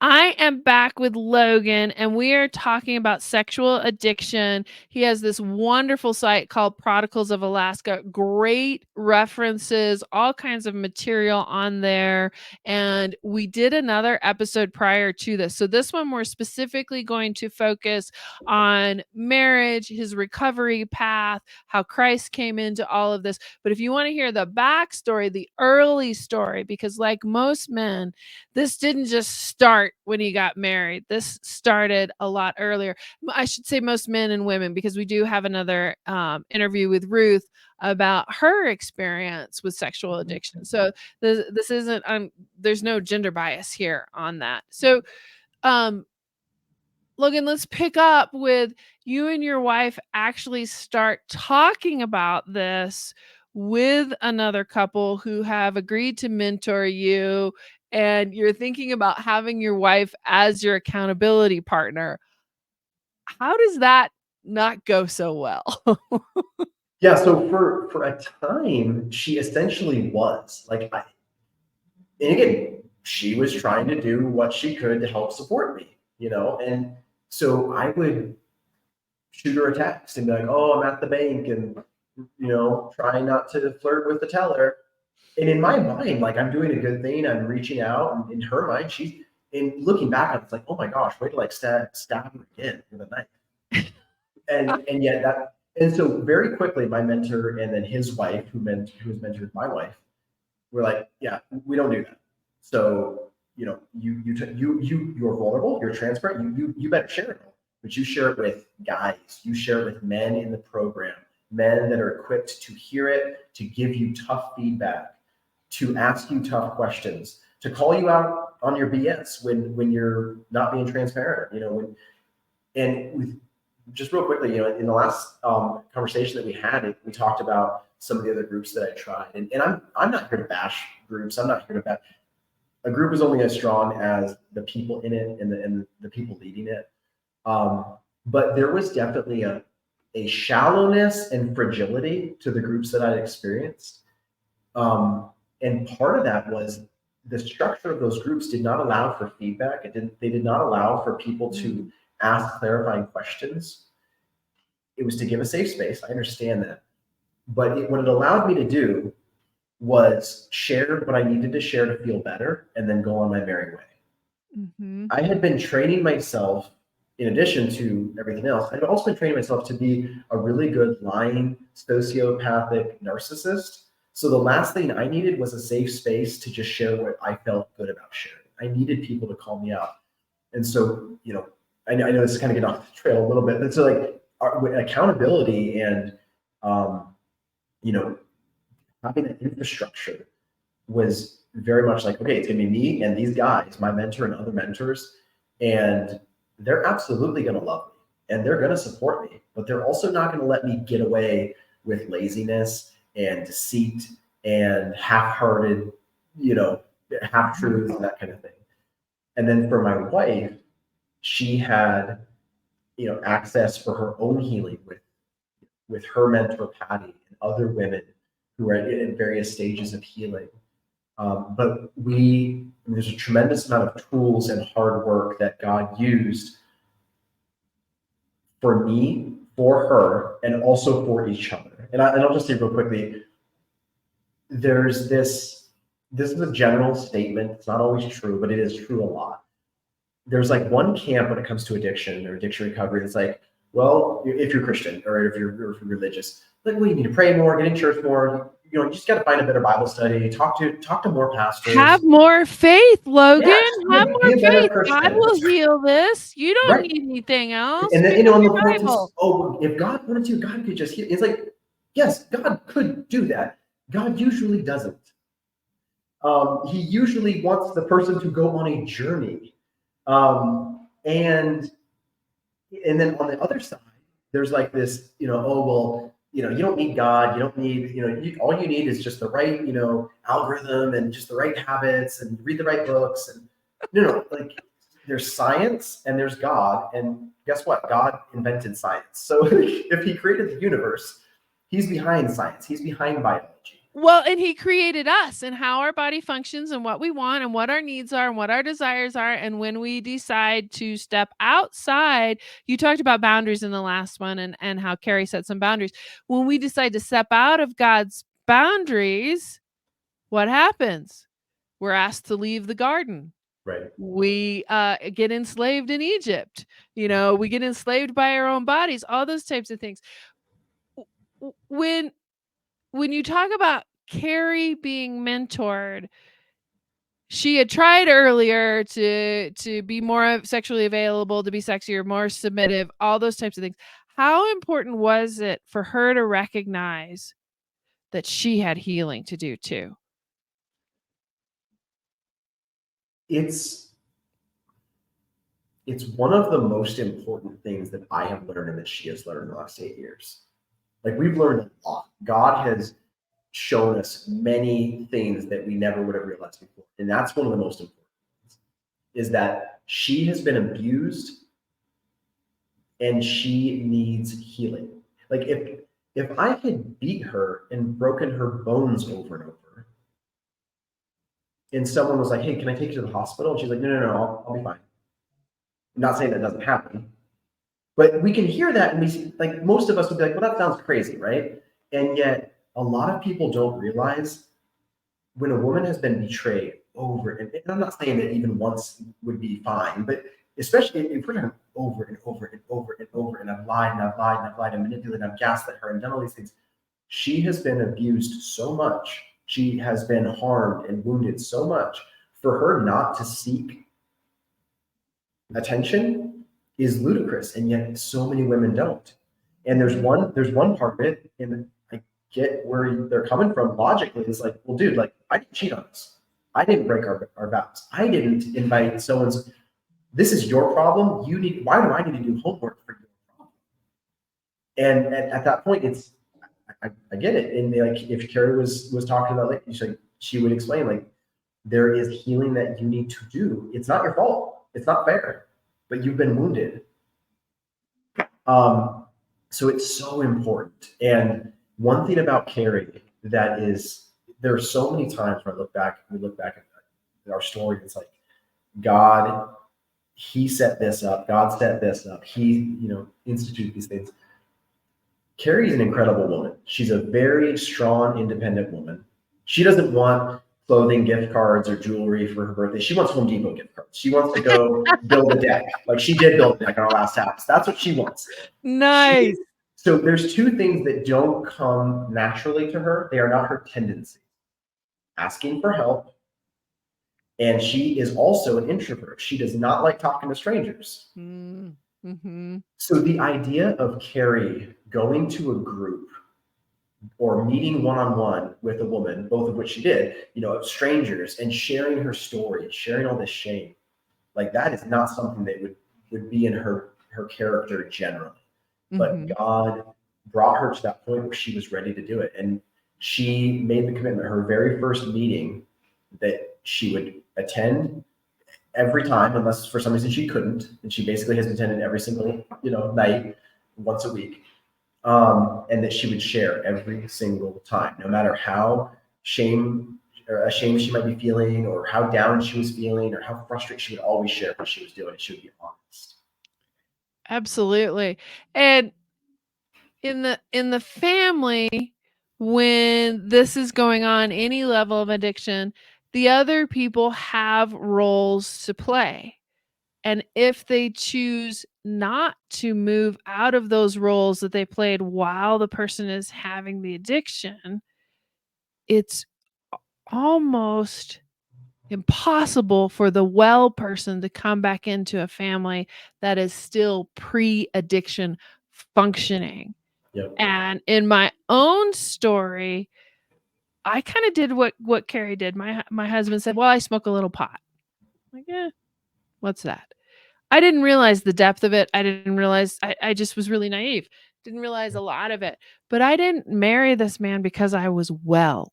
I am back with Logan, and we are talking about sexual addiction. He has this wonderful site called Prodigals of Alaska. Great references, all kinds of material on there. And we did another episode prior to this. So, this one, we're specifically going to focus on marriage, his recovery path, how Christ came into all of this. But if you want to hear the backstory, the early story, because like most men, this didn't just start when he got married. This started a lot earlier. I should say most men and women, because we do have another interview with Ruth about her experience with sexual addiction. So this isn't, there's no gender bias here on that. So, Logan, let's pick up with you and your wife actually start talking about this with another couple who have agreed to mentor you, and you're thinking about having your wife as your accountability partner. How does that not go so well? Yeah, so for a time, she essentially was like, and again, she was trying to do what she could to help support me, and so I would shoot her a text and be like, "Oh, I'm at the bank," and trying not to flirt with the teller. And in my mind, like I'm doing a good thing, I'm reaching out, and in her mind, she's in looking back, it's like, "Oh my gosh, way to like stab her again with a knife." And yet that, and so very quickly my mentor and then his wife who has mentored my wife were like, yeah, we don't do that. So you're vulnerable, you're transparent, you better share it all, but you share it with guys, you share it with men in the program, men that are equipped to hear it, to give you tough feedback, to ask you tough questions, to call you out on your BS when you're not being transparent, and with just real quickly, in the last conversation that we had, we talked about some of the other groups that I tried, and I'm not here to bash groups. I'm not here to bash. A group is only as strong as the people in it and the people leading it. But there was definitely a shallowness and fragility to the groups that I'd experienced, and part of that was the structure of those groups did not allow for feedback. They did not allow for people to ask clarifying questions. It was to give a safe space. I understand that. But what it allowed me to do was share what I needed to share to feel better and then go on my merry way. Mm-hmm. I had been training myself, in addition to everything else, I'd also been training myself to be a really good lying, sociopathic narcissist. So the last thing I needed was a safe space to just share what I felt good about sharing. I needed people to call me out. And so, I know this is kind of getting off the trail a little bit, but so like accountability and, having an infrastructure was very much like, okay, it's gonna be me and these guys, my mentor and other mentors, and they're absolutely gonna love me and they're gonna support me, but they're also not gonna let me get away with laziness and deceit and half-hearted, half-truths and that kind of thing. And then for my wife, she had, access for her own healing with her mentor Patty and other women who are in various stages of healing. But there's a tremendous amount of tools and hard work that God used for me, for her, and also for each other. And I'll just say real quickly, there's this is a general statement. It's not always true, but it is true a lot. There's like one camp when it comes to addiction or addiction recovery. It's like, well, if you're Christian or if you're religious, like, well, you need to pray more, get in church more. You just got to find a better Bible study. Talk to more pastors. Have more faith, Logan. Yes, have more faith. God will heal this. You don't need anything else. And then on the Bible. If God wanted to, God could just heal. It's like, yes, God could do that. God usually doesn't. He usually wants the person to go on a journey. And then on the other side, there's like this, you don't need God. You don't need, all you need is just the right, algorithm and just the right habits and read the right books. And no, like there's science and there's God. And guess what? God invented science. So if he created the universe, he's behind science. He's behind biology. Well, and he created us and how our body functions and what we want and what our needs are and what our desires are. And when we decide to step outside, you talked about boundaries in the last one and how Carrie set some boundaries. When we decide to step out of God's boundaries, what happens? We're asked to leave the garden. Right. We get enslaved in Egypt. We get enslaved by our own bodies, all those types of things. When you talk about Carrie being mentored, she had tried earlier to be more sexually available, to be sexier, more submissive, all those types of things. How important was it for her to recognize that she had healing to do too? It's one of the most important things that I have learned and that she has learned in the last 8 years. Like, we've learned a lot. God has shown us many things that we never would have realized before. And that's one of the most important things, is that she has been abused and she needs healing. Like, if I had beat her and broken her bones over and over, and someone was like, "Hey, can I take you to the hospital?" And she's like, "No, no, no, I'll be fine." I'm not saying that doesn't happen, but we can hear that, and we see, like, most of us would be like, "Well, that sounds crazy, right?" And yet, a lot of people don't realize when a woman has been betrayed over, and I'm not saying that even once would be fine, but especially if we're talking over and over and over and over, and I've lied and I've lied and I've lied and manipulated, and I've gaslit her and done all these things. She has been abused so much. She has been harmed and wounded so much. For her not to seek attention is ludicrous, and yet so many women don't. And there's one part of it, and I get where they're coming from logically. It's like, well, dude, like, I didn't cheat on us. I didn't break our vows. I didn't invite someone's. This is your problem. Why do I need to do homework for your problem? And at that point, I get it. And like, if Carrie was talking about, like, she would explain, like, there is healing that you need to do. It's not your fault. It's not fair, but you've been wounded. So it's so important. And one thing about Carrie that is, there are so many times where we look back at our story. It's like, God, he set this up. God set this up. He, instituted these things. Carrie's an incredible woman. She's a very strong, independent woman. She doesn't want clothing gift cards or jewelry for her birthday. She wants Home Depot gift cards. She wants to go build a deck. Like, she did build a deck on our last house. That's what she wants. Nice. So there's two things that don't come naturally to her. They are not her tendency. Asking for help, and she is also an introvert. She does not like talking to strangers. Mm-hmm. So the idea of Carrie going to a group or meeting one-on-one with a woman, both of which she did, of strangers, and sharing her story, sharing all this shame, like, that is not something that would be in her character generally. But God brought her to that point where she was ready to do it. And she made the commitment, her very first meeting, that she would attend every time, unless for some reason she couldn't. And she basically has attended every single, night, once a week. And that she would share every single time, no matter how ashamed she might be feeling, or how down she was feeling, or how frustrated. She would always share what she was doing. She would be honest. Absolutely. And in the family, when this is going on, any level of addiction, the other people have roles to play. And if they choose not to move out of those roles that they played while the person is having the addiction, it's almost impossible for the well person to come back into a family that is still pre-addiction functioning. Yep. And in my own story, I kind of did what Carrie did. My husband said, "Well, I smoke a little pot." I'm like, "Yeah, what's that?" I didn't realize the depth of it. I didn't realize I just was really naive. Didn't realize a lot of it. But I didn't marry this man because I was well.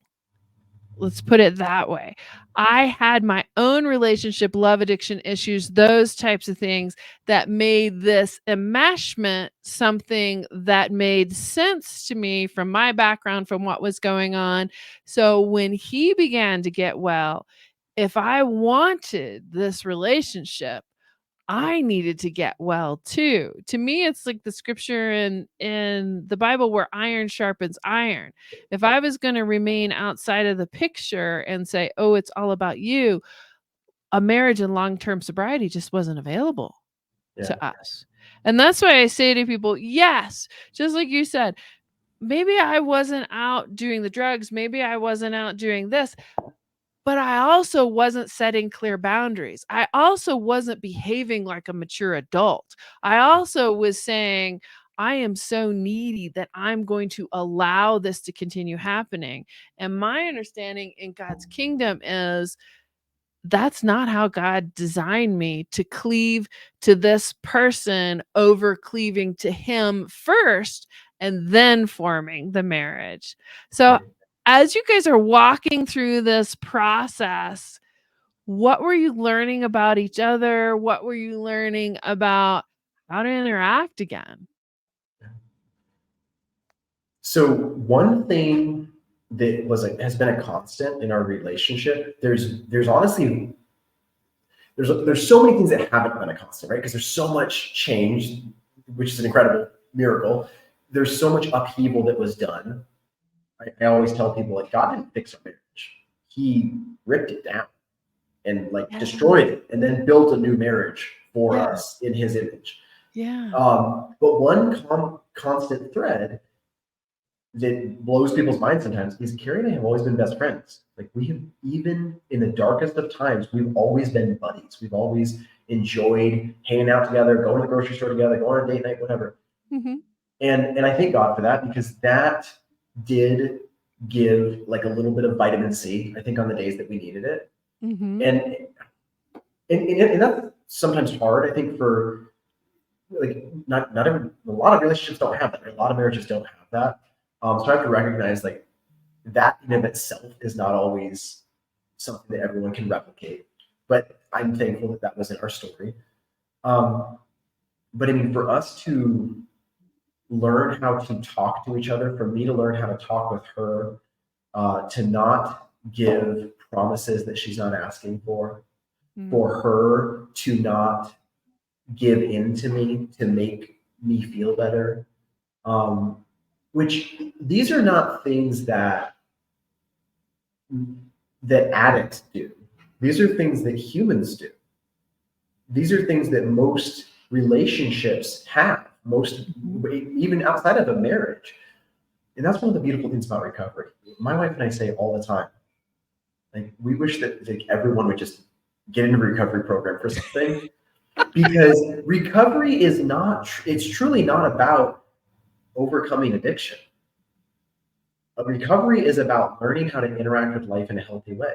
Let's put it that way. I had my own relationship, love addiction issues, those types of things that made this enmeshment something that made sense to me from my background, from what was going on. So when he began to get well, if I wanted this relationship, I needed to get well too. To me, it's like the scripture in the Bible where iron sharpens iron. If I was going to remain outside of the picture and say, "Oh, it's all about you," a marriage and long-term sobriety just wasn't available Yeah. to us. And that's why I say to people, yes, just like you said, maybe I wasn't out doing the drugs, maybe I wasn't out doing this, but I also wasn't setting clear boundaries. I also wasn't behaving like a mature adult. I also was saying, I am so needy that I'm going to allow this to continue happening. And my understanding in God's kingdom is that's not how God designed me to cleave to this person over cleaving to him first and then forming the marriage. So, Right. as you guys are walking through this process, what were you learning about each other? What were you learning about how to interact again? So one thing that has been a constant in our relationship, there's honestly there's so many things that haven't been a constant, right? Because there's so much change, which is an incredible miracle. There's so much upheaval that was done. I always tell people, like, God didn't fix our marriage. He ripped it down and like Yeah. destroyed it and then built a new marriage for Yeah. us in his image. Yeah. But one constant thread that blows people's minds sometimes is Carrie and I have always been best friends. Like, we have, even in the darkest of times, we've always been buddies. We've always enjoyed hanging out together, going to the grocery store together, going on a date night, whatever. Mm-hmm. And I thank God for that, because that did give like a little bit of vitamin C, I think, on the days that we needed it. Mm-hmm. And that's sometimes hard, I think, for like not every, a lot of relationships don't have that. Right? A lot of marriages don't have that. So I have to recognize, like, that in of itself is not always something that everyone can replicate. But I'm thankful that that wasn't our story. But I mean, for us to learn how to talk to each other, for me to learn how to talk with her, to not give promises that she's not asking for her to not give in to me to make me feel better. Which, these are not things that addicts do. These are things that humans do. These are things that most relationships have, most, even outside of a marriage. And that's one of the beautiful things about recovery. My wife and I say all the time, like, we wish that, like, everyone would just get into a recovery program for something, because recovery is not, it's truly not about overcoming addiction. A recovery is about learning how to interact with life in a healthy way.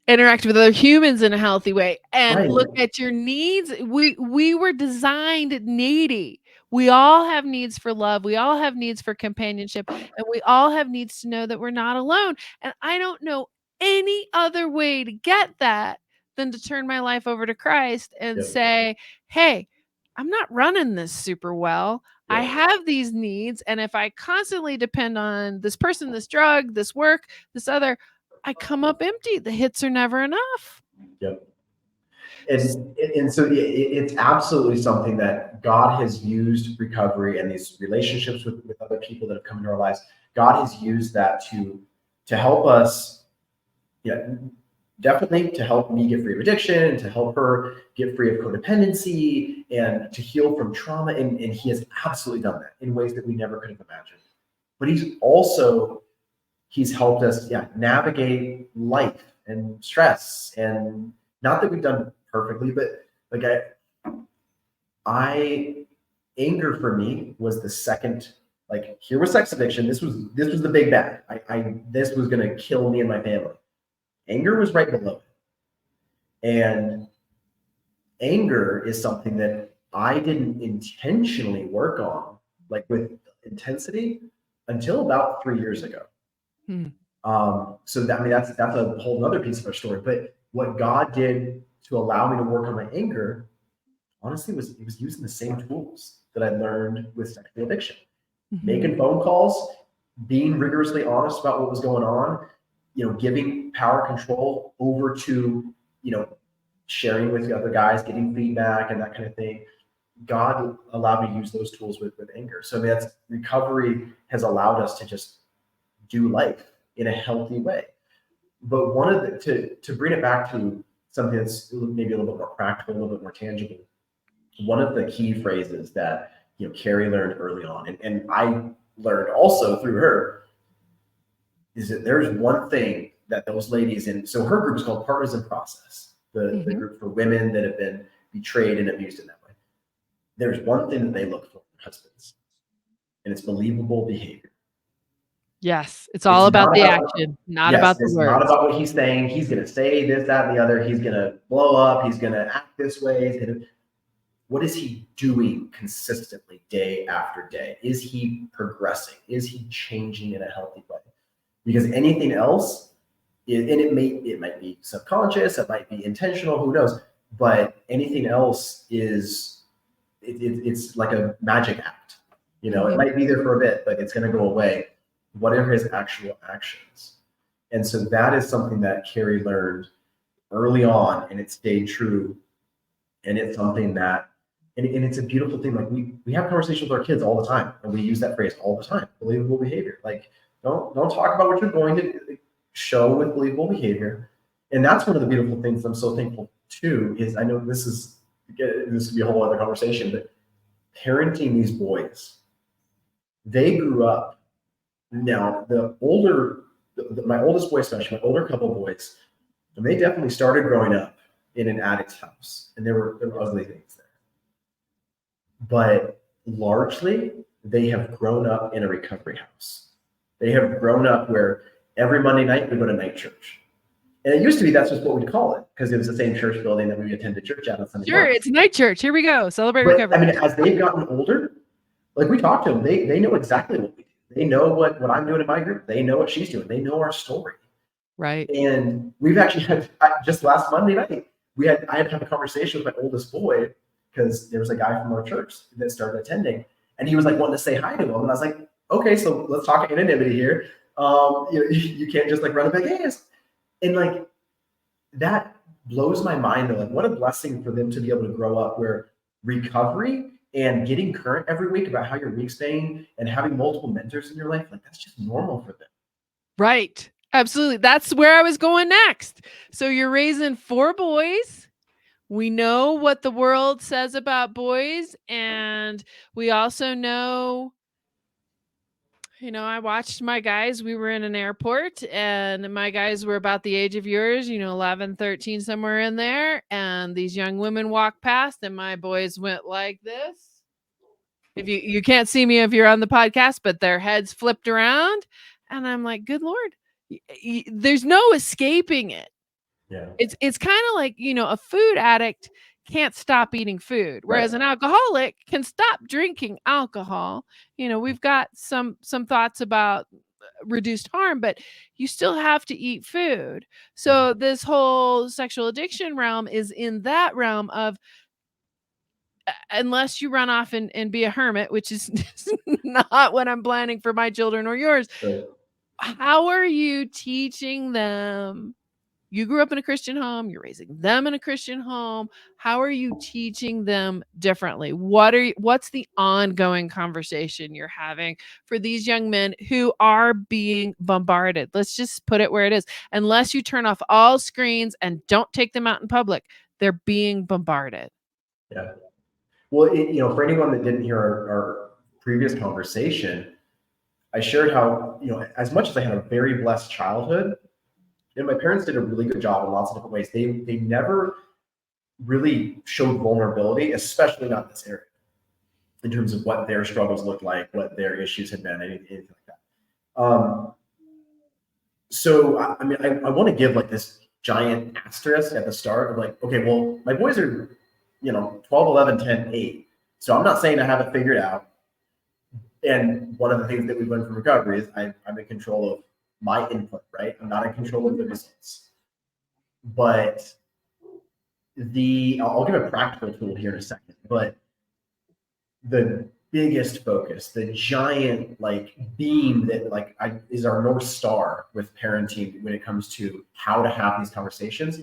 Interact with other humans in a healthy way and Right. look at your needs. We were designed needy. We all have needs for love. We all have needs for companionship, and we all have needs to know that we're not alone. And I don't know any other way to get that than to turn my life over to Christ and Yep. say, "Hey, I'm not running this super well. I Yep. have these needs, and if I constantly depend on this person, this drug, this work, this other, I come up empty. The hits are never enough." Yep. And so it's absolutely something that God has used, recovery and these relationships with other people that have come into our lives. God has used that to help us, yeah, definitely to help me get free of addiction, to help her get free of codependency, and to heal from trauma. And he has absolutely done that in ways that we never could have imagined. But he's helped us, yeah, navigate life and stress. And not that we've done perfectly, but like, I anger for me was the second. Like, here was sex addiction. This was the big bad. This was gonna kill me and my family. Anger was right below it. And anger is something that I didn't intentionally work on, like, with intensity, until about 3 years ago. So that, I mean, that's a whole other piece of our story. But what God did to allow me to work on my anger, honestly, was it was using the same tools that I learned with sexual addiction. Making phone calls, being rigorously honest about what was going on, giving power control over to, sharing with the other guys, getting feedback and that kind of thing. God allowed me to use those tools with anger. So that's recovery has allowed us to just do life in a healthy way. But one of the to bring it back to something that's maybe a little bit more practical, a little bit more tangible, one of the key phrases that Carrie learned early on, and I learned also through her, is that there's one thing that those ladies in, so her group is called Partners in Process, the group for women that have been betrayed and abused in that way. There's one thing that they look for in husbands, and it's believable behavior. Yes, it's all about the action, not about the it's words. not about what he's saying. He's going to say this, that, and the other. He's going to blow up. He's going to act this way. What is he doing consistently day after day? Is he progressing? Is he changing in a healthy way? Because anything else, and it might be subconscious, it might be intentional, who knows? But anything else is it's like a magic act. It might be there for a bit, but it's going to go away. What are his actual actions? And so that is something that Carrie learned early on, and it stayed true. And it's something that, and it's a beautiful thing. Like we have conversations with our kids all the time, and we use that phrase all the time: believable behavior. Like don't talk about what you're going to show with believable behavior. And that's one of the beautiful things I'm so thankful too. Is I know this could be a whole other conversation, but parenting these boys, they grew up. Now, my oldest boy, especially my older couple boys, and they definitely started growing up in an addict's house, and there were ugly things there. But largely, they have grown up in a recovery house. They have grown up where every Monday night we go to night church. And it used to be that's just what we'd call it, because it was the same church building that we attended church at on Sunday morning. Sure, it's night church. Here we go. Celebrate recovery. I mean, as they've gotten older, like we talk to them, they know exactly what we do. They know what I'm doing in my group. They know what she's doing. They know our story. Right. And we've actually had, just last Monday night, I had to have a conversation with my oldest boy, because there was a guy from our church that started attending, and he was like wanting to say hi to him. And I was like, okay, so let's talk anonymity here. You can't just like run up like, hey. And like, that blows my mind though. Like, what a blessing for them to be able to grow up where recovery and getting current every week about how your week's been and having multiple mentors in your life, like that's just normal for them. Right. Absolutely. That's where I was going next. So you're raising 4 boys. We know what the world says about boys, and we also know, I watched my guys. We were in an airport, and my guys were about the age of yours, 11, 13, somewhere in there. And these young women walked past, and my boys went like this. If you can't see me if you're on the podcast, but their heads flipped around. And I'm like, good Lord, there's no escaping it. Yeah. It's kind of like, a food addict can't stop eating food, whereas an alcoholic can stop drinking alcohol. We've got some thoughts about reduced harm, but you still have to eat food. So this whole sexual addiction realm is in that realm of, unless you run off and be a hermit, which is not what I'm planning for my children or yours. Right. How are you teaching them? You grew up in a Christian home, you're raising them in a Christian home. How are you teaching them differently? What's the ongoing conversation you're having for these young men who are being bombarded? Let's just put it where it is. Unless you turn off all screens and don't take them out in public, they're being bombarded. Yeah. Well, for anyone that didn't hear our previous conversation, I shared how, as much as I had a very blessed childhood, and my parents did a really good job in lots of different ways, they never really showed vulnerability, especially not in this area, in terms of what their struggles looked like, what their issues had been, anything like that. So, I mean, I want to give like this giant asterisk at the start of like, okay, well, my boys are, 12, 11, 10, 8. So I'm not saying I have it figured out. And one of the things that we've learned from recovery is I'm in control of my input, right? I'm not in control of the results. But I'll give a practical tool here in a second, but the biggest focus, the giant like beam that is our North Star with parenting when it comes to how to have these conversations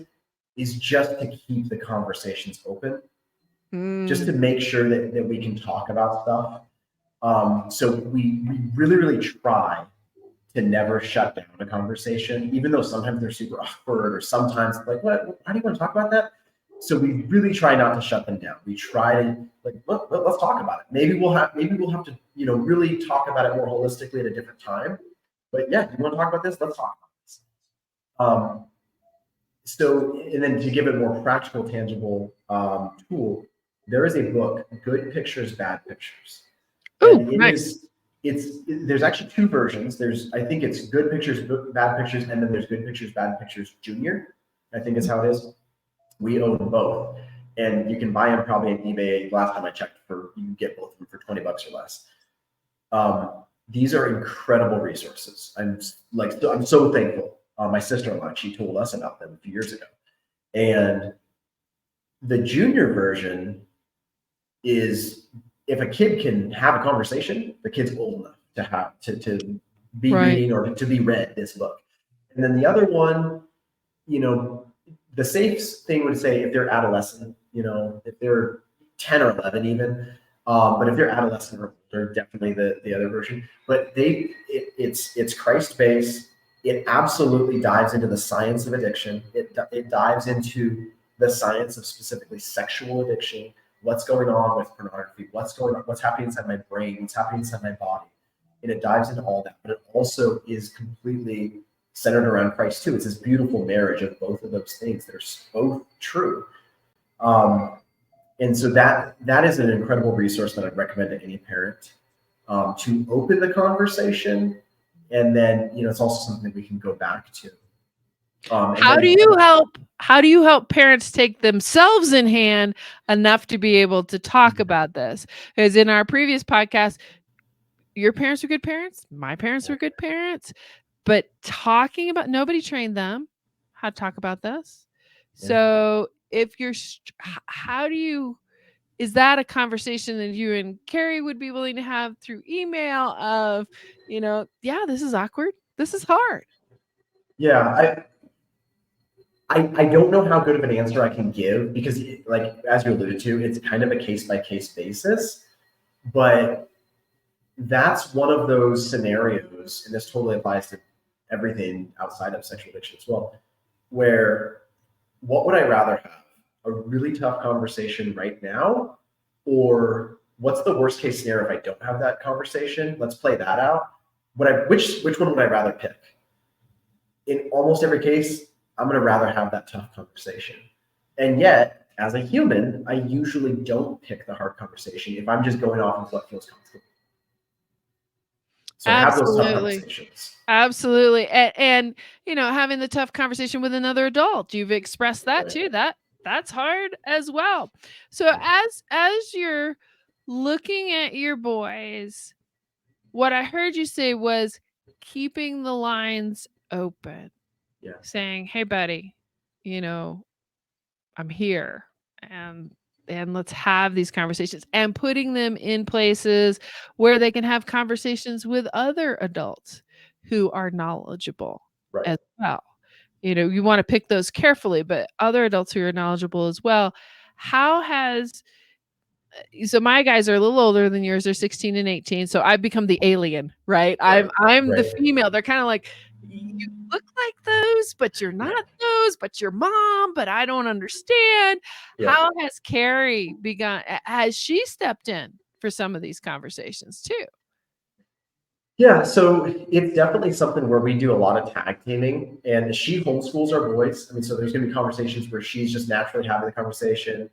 is just to keep the conversations open, just to make sure that we can talk about stuff. So we really, really try to never shut down a conversation, even though sometimes they're super awkward or sometimes like, what, how do you want to talk about that? So we really try not to shut them down. We try to like, let's talk about it. Maybe we'll have to, really talk about it more holistically at a different time. But yeah, you want to talk about this? Let's talk about this. So, and then to give it a more practical, tangible tool, there is a book, Good Pictures, Bad Pictures. Oh, nice. There's actually two versions. I think it's Good Pictures, Bad Pictures, and then there's Good Pictures, Bad Pictures Junior. I think is how it is. We own both, and you can buy them probably on eBay. Last time I checked, you can get both of them for $20 or less. These are incredible resources. I'm so thankful. My sister-in-law, she told us about them a few years ago, and the junior version is if a kid can have a conversation, the kid's old enough to have to be reading or to be read this book. And then the other one, the safe thing would say if they're adolescent, if they're 10 or 11 even, but if they're adolescent or older, definitely the other version. But it's Christ-based. It absolutely dives into the science of addiction. It dives into the science of specifically sexual addiction, what's going on with pornography, what's happening inside my brain, what's happening inside my body. And it dives into all that, but it also is completely centered around Christ too. It's this beautiful marriage of both of those things that are both true. And so that is an incredible resource that I'd recommend to any parent to open the conversation. And then, it's also something that we can go back to. How do you help parents take themselves in hand enough to be able to talk about this? Because in our previous podcast, your parents were good parents, my parents were good parents, but nobody trained them how to talk about this. So if you're, is that a conversation that you and Carrie would be willing to have through email of, this is awkward. This is hard. Yeah. I don't know how good of an answer I can give because, as you alluded to, it's kind of a case-by-case basis. But that's one of those scenarios, and this totally applies to everything outside of sexual addiction as well, where what would I rather have? A really tough conversation right now? Or what's the worst case scenario if I don't have that conversation? Let's play that out. Which one would I rather pick? In almost every case, I'm going to rather have that tough conversation. And yet, as a human, I usually don't pick the hard conversation if I'm just going off of what feels comfortable. So have those tough conversations. Absolutely. And having the tough conversation with another adult, you've expressed that too. That's hard as well. So as you're looking at your boys, what I heard you say was keeping the lines open. Yeah. Saying, "Hey buddy, I'm here and let's have these conversations," and putting them in places where they can have conversations with other adults who are knowledgeable as well. You want to pick those carefully, but other adults who are knowledgeable as well. So my guys are a little older than yours. They're 16 and 18. So I've become the alien, right? I'm the female. They're kind of like, you look like those, but you're not those, but you're mom, but I don't understand. Yeah. How has Carrie has she stepped in for some of these conversations too? Yeah, so it's definitely something where we do a lot of tag teaming, and she homeschools our boys. I mean, so there's going to be conversations where she's just naturally having the conversation,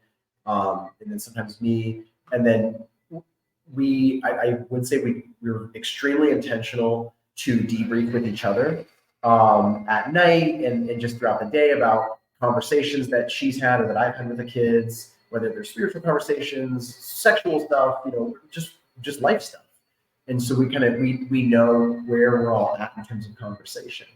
and then sometimes me, and then I would say we're extremely intentional to debrief with each other at night and just throughout the day about conversations that she's had or that I've had with the kids, whether they're spiritual conversations, sexual stuff, just life stuff. And so we know where we're all at in terms of conversation.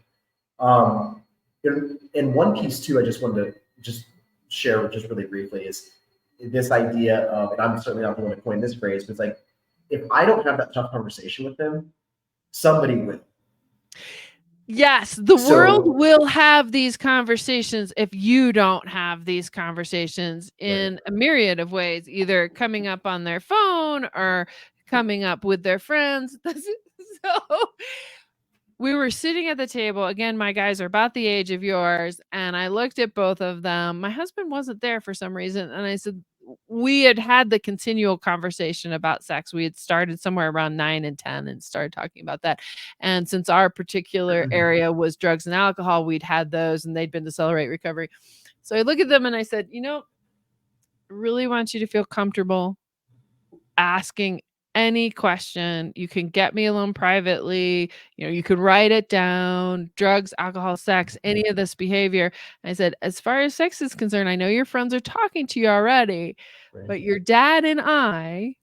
And one piece too, I just wanted to just share just really briefly is this idea of, and I'm certainly not the one to coin this phrase, but it's like, if I don't have that tough conversation with them, somebody will. Yes, the world So, will have these conversations if you don't have these conversations right. in a myriad of ways, either coming up on their phone or coming up with their friends. So we were sitting at the table. Again, my guys are about the age of yours. And I looked at both of them. My husband wasn't there for some reason. And I said, we had the continual conversation about sex. We had started somewhere around 9 and 10 and started talking about that. And since our particular area was drugs and alcohol, we'd had those and they'd been to Celebrate Recovery. So I look at them and I said, I really want you to feel comfortable asking any question. You can get me alone privately. You could write it down. Drugs, alcohol, sex, any of this behavior. I said, as far as sex is concerned, I know your friends are talking to you already, Right. but your dad and I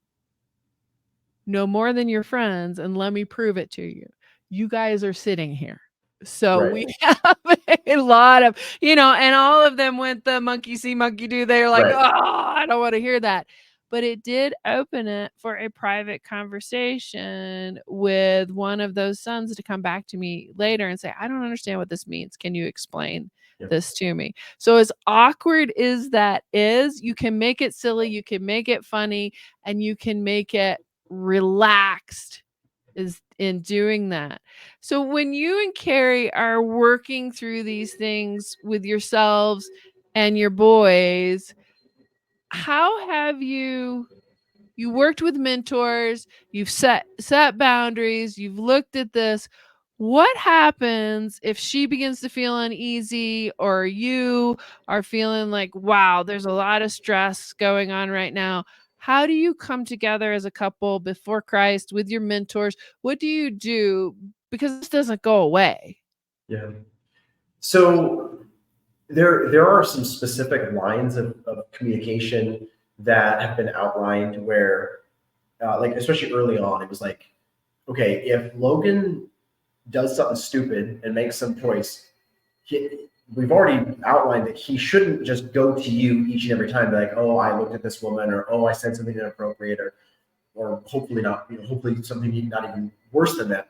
know more than your friends, and let me prove it to you. You guys are sitting here. So Right. we have a lot of, and all of them went the monkey see, monkey do. They're like, Right. oh, I don't want to hear that. But it did open it for a private conversation with one of those sons to come back to me later and say, I don't understand what this means. Can you explain this to me? So as awkward as that is, you can make it silly, you can make it funny, and you can make it relaxed is in doing that. So when you and Carrie are working through these things with yourselves and your boys, how have you worked with mentors, you've set boundaries, you've looked at this. What happens if she begins to feel uneasy or you are feeling like, wow, there's a lot of stress going on right now? How do you come together as a couple before Christ with your mentors? What do you do? Because this doesn't go away. Yeah. So there are some specific lines of communication that have been outlined where, like, especially early on, it was like, okay, if Logan does something stupid and makes some choice, we've already outlined that he shouldn't just go to you each and every time, be like, oh, I looked at this woman, or oh, I said something inappropriate, or hopefully not, hopefully something not even worse than that.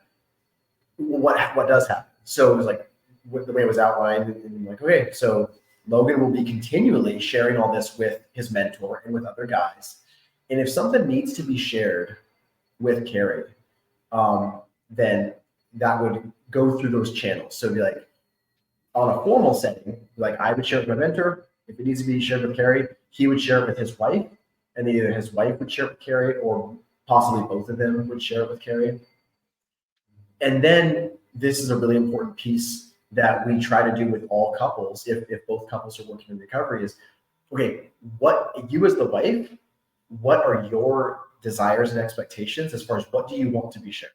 What does happen? So it was like the way it was outlined, and like, okay, so Logan will be continually sharing all this with his mentor and with other guys, and if something needs to be shared with Carrie, then that would go through those channels. So it'd be like, on a formal setting, like I would share it with my mentor. If it needs to be shared with Carrie, he would share it with his wife, and either his wife would share it with Carrie, or possibly both of them would share it with Carrie. And then this is a really important piece that we try to do with all couples, if both couples are working in recovery, is, okay, what you as the wife, what are your desires and expectations as far as what do you want to be shared?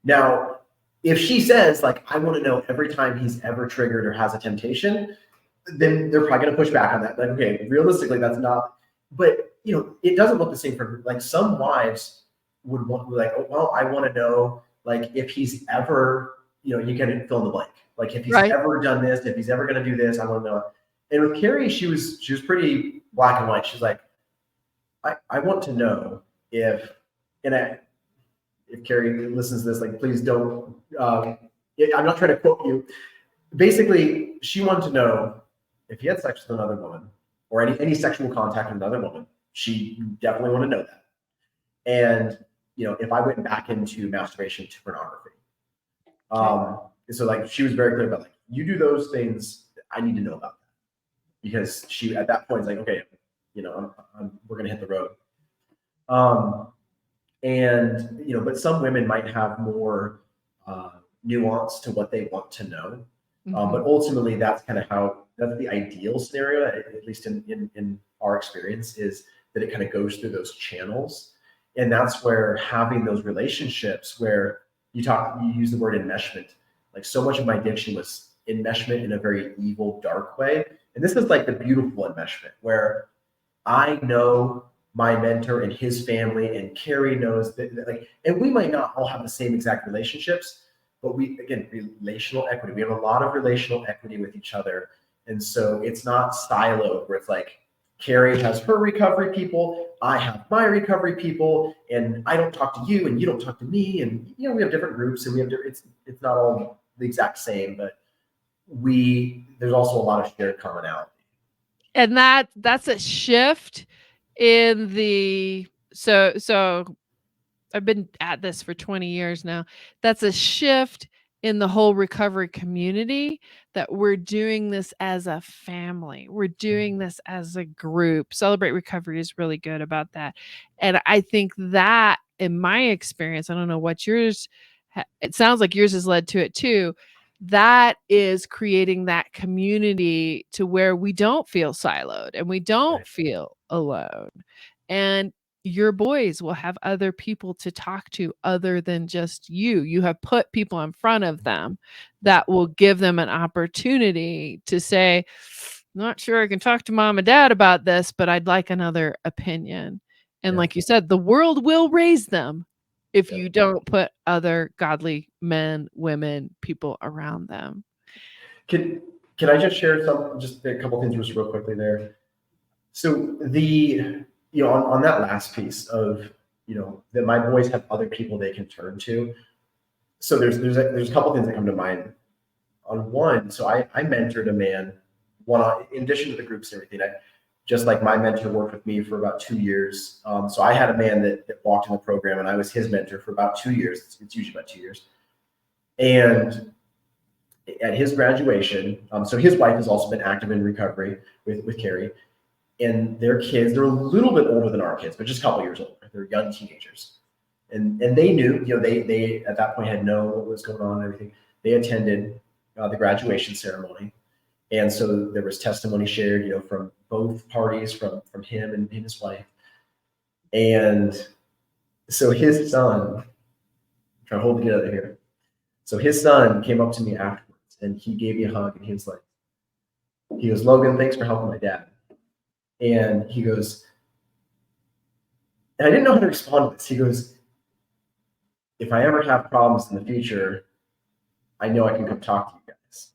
Now, if she says, like, I want to know every time he's ever triggered or has a temptation, then they're probably going to push back on that. Like, okay, realistically, that's not, but it doesn't look the same for, like, some wives would want, like, oh, well, I want to know, like, if he's ever, you can fill in the blank. Like, if he's ever done this, if he's ever going to do this, I want to know. And with Carrie, she was pretty black and white. She's like, I want to know if, if Carrie listens to this, like, please don't, I'm not trying to quote you. Basically, she wanted to know if he had sex with another woman or any sexual contact with another woman. She definitely wanted to know that. And, if I went back into masturbation to pornography. So, like, she was very clear about, like, you do those things, I need to know about that. Because she, at that point, is like, okay, we're going to hit the road. And but some women might have more nuance to what they want to know, but ultimately that's the ideal scenario, at least in our experience, is that it kind of goes through those channels, and that's where having those relationships where you use the word enmeshment. Like, so much of my addiction was enmeshment in a very evil, dark way, and this is like the beautiful enmeshment where I know my mentor and his family, and Carrie knows that, like, and we might not all have the same exact relationships, but we, again, relational equity. We have a lot of relational equity with each other. And so it's not siloed where it's like Carrie has her recovery people, I have my recovery people, and I don't talk to you and you don't talk to me. And, you know, we have different groups and we have different, it's not all the exact same, but there's also a lot of shared commonality. And that's a shift in the, so I've been at this for 20 years now. That's a shift in the whole recovery community, that we're doing this as a family. We're doing this as a group. Celebrate Recovery is really good about that. And I think that, in my experience, I don't know what yours, it sounds like yours has led to it too. That is creating that community to where we don't feel siloed and we don't Right. feel alone. And your boys will have other people to talk to other than just you. You have put people in front of them that will give them an opportunity to say, not sure I can talk to mom and dad about this, but I'd like another opinion. And Yeah. like you said, the world will raise them if Yep. you don't put other godly men, women, people around them. Can I just share just a couple things just real quickly there? So on that last piece of, that my boys have other people they can turn to. So there's a couple things that come to mind. On one, so I mentored a man, in addition to the groups and everything. Just like my mentor worked with me for about 2 years. So I had a man that walked in the program, and I was his mentor for about 2 years. It's usually about 2 years. And at his graduation, so his wife has also been active in recovery with Carrie, and their kids, they're a little bit older than our kids, but just a couple years older. They're young teenagers. And they knew, they at that point had known what was going on and everything. They attended the graduation ceremony. And so there was testimony shared, from both parties, from him and his wife. And so his son, I'm trying to hold together here. So his son came up to me afterwards and he gave me a hug, and he goes, Logan, thanks for helping my dad. And he goes, and I didn't know how to respond to this. He goes, if I ever have problems in the future, I know I can come talk to you guys.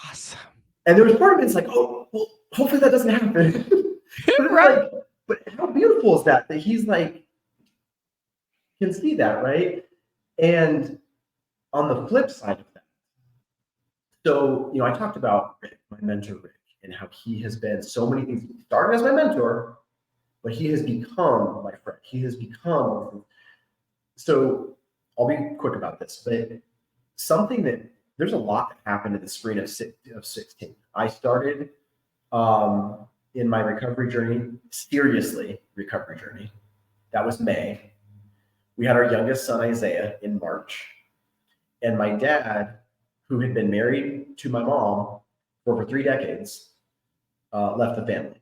Awesome. And there was part of me that's like, oh, well, hopefully that doesn't happen. But Right. but how beautiful is that he's like, can see that, right? And on the flip side of that, so, I talked about Rick, my mentor, Rick, and how he has been so many things. He started as my mentor, but he has become my friend. He has become, so I'll be quick about this, but there's a lot that happened in the spring of 16. I started in my recovery journey, seriously recovery journey. That was May. We had our youngest son, Isaiah, in March. And my dad, who had been married to my mom for over 3 decades, left the family.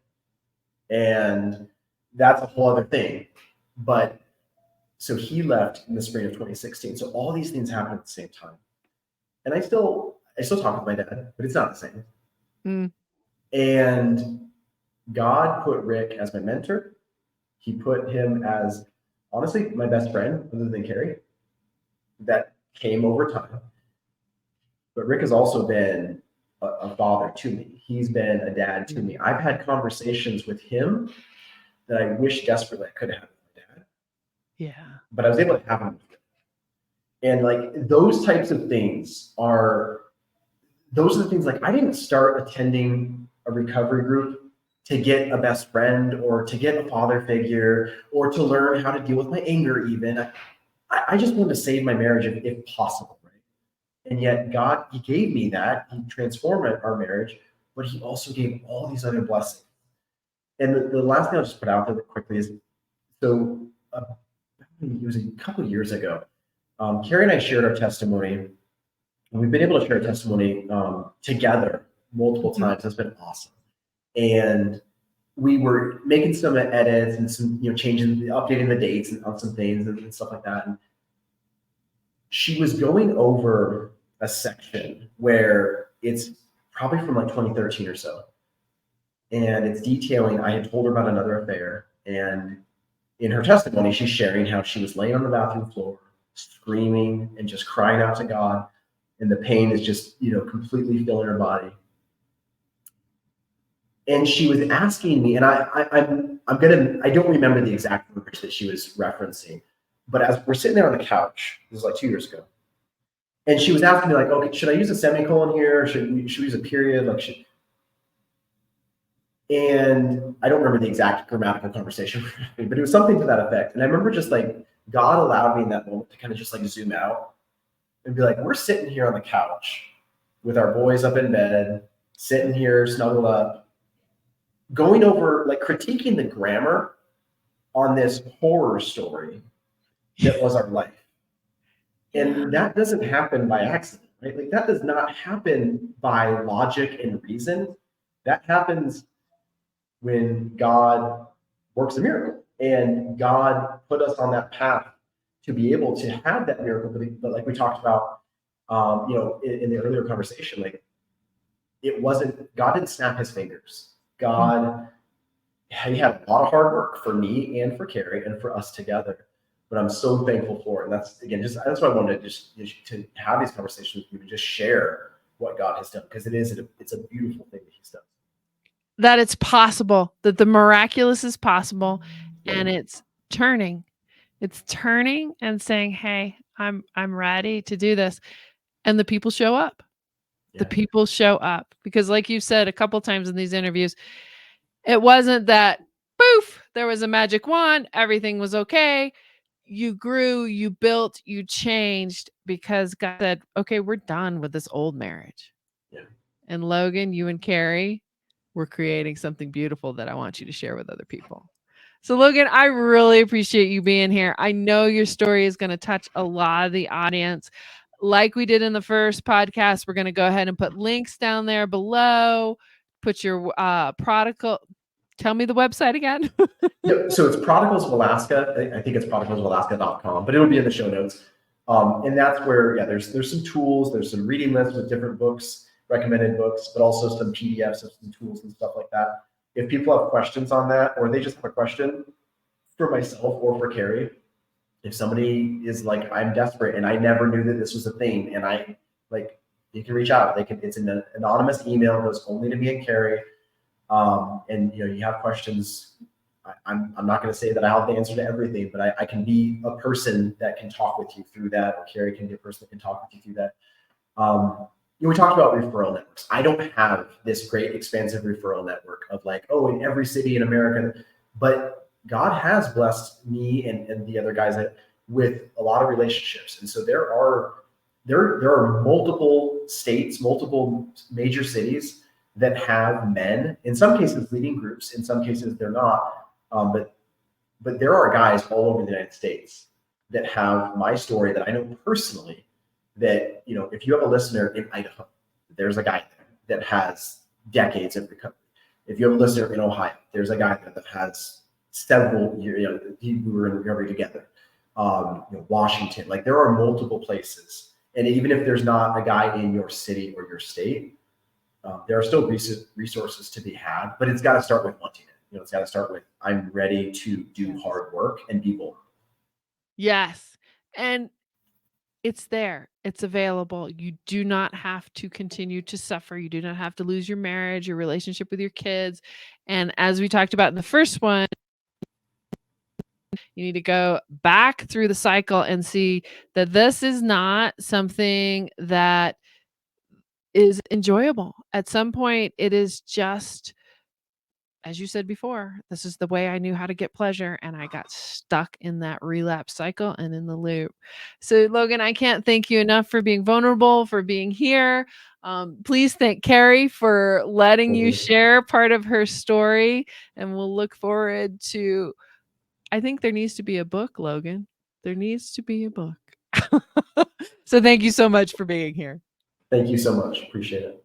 And that's a whole other thing. But so he left in the spring of 2016. So all these things happened at the same time. And I still talk with my dad, but it's not the same. Mm. And God put Rick as my mentor. He put him as, honestly, my best friend, other than Carrie. That came over time. But Rick has also been a father to me. He's been a dad to me. I've had conversations with him that I wish desperately I could have had with my dad. Yeah. But I was able to have them. And like those types of things those are the things, like I didn't start attending a recovery group to get a best friend or to get a father figure or to learn how to deal with my anger even. I just wanted to save my marriage if possible, right? And yet God, he gave me that. He transformed our marriage, but he also gave all these other blessings. And the last thing I'll just put out there quickly is, so it was a couple of years ago, Carrie and I shared our testimony, and we've been able to share a testimony together multiple times. That's been awesome. And we were making some edits and some, changing, updating the dates on some things and stuff like that. And she was going over a section where it's probably from like 2013 or so. And it's detailing, I had told her about another affair, And in her testimony, she's sharing how she was laying on the bathroom floor, screaming and just crying out to God. And the pain is just, completely filling her body. And she was asking me, and I don't remember the exact verbiage that she was referencing, but as we're sitting there on the couch, this was like 2 years ago, and she was asking me like, okay, should I use a semicolon here? Should we use a period? And I don't remember the exact grammatical conversation, but it was something to that effect. And I remember just like God allowed me in that moment to kind of just like zoom out and be like, we're sitting here on the couch with our boys up in bed, sitting here snuggled up, going over, like critiquing the grammar on this horror story that was our life. And that doesn't happen by accident, right? Like that does not happen by logic and reason. That happens when God works a miracle. And God put us on that path to be able to have that miracle. But like we talked about, in the earlier conversation, like God didn't snap his fingers. God, he had a lot of hard work for me and for Carrie and for us together. But I'm so thankful for it. And that's why I wanted to have these conversations with you and just share what God has done, because it's a beautiful thing that he's done. That it's possible, that the miraculous is possible, and it's turning. It's turning and saying, hey, I'm ready to do this. And the people show up. The people show up, because like you said a couple times in these interviews, it wasn't that poof, there was a magic wand, everything was okay. You grew, you built, you changed, because God said, okay, we're done with this old marriage. Yeah. And Logan, you and Carrie, we're creating something beautiful that I want you to share with other people. So Logan, I really appreciate you being here. I know your story is going to touch a lot of the audience. Like we did in the first podcast, we're going to go ahead and put links down there below. Put your prodigal. Tell me the website again. So it's Prodigals of Alaska. I think it's prodigalsofalaska.com, but it'll be in the show notes. And that's where, there's some tools, there's some reading lists with different books, recommended books, but also some PDFs of some tools and stuff like that. If people have questions on that, or they just have a question for myself or for Carrie, if somebody is like, I'm desperate and I never knew that this was a thing, and you can reach out. It's an anonymous email, goes only to me and Carrie. And you have questions. I'm not going to say that I have the answer to everything, but I can be a person that can talk with you through that, or Carrie can be a person that can talk with you through that. We talked about referral networks. I don't have this great expansive referral network of in every city in America, but God has blessed me and the other guys with a lot of relationships. And so there are multiple states, multiple major cities that have men, in some cases leading groups, in some cases they're not. But there are guys all over the United States that have my story that I know personally, that, if you have a listener in Idaho, there's a guy there that has decades of recovery. If you have a listener in Ohio, there's a guy there that has several years, we were in recovery together. Washington, there are multiple places. And even if there's not a guy in your city or your state, there are still resources to be had, but it's got to start with wanting it. It's got to start with, I'm ready to do hard work and be bold. Yes. And it's there. It's available. You do not have to continue to suffer. You do not have to lose your marriage, your relationship with your kids. And as we talked about in the first one, you need to go back through the cycle and see that this is not something that is enjoyable. At some point, it is just, as you said before, this is the way I knew how to get pleasure, and I got stuck in that relapse cycle and in the loop. So Logan, I can't thank you enough for being vulnerable, for being here. Please thank Carrie for letting you share part of her story, and we'll look forward to, I think there needs to be a book, Logan. There needs to be a book. So thank you so much for being here. Thank you so much. Appreciate it.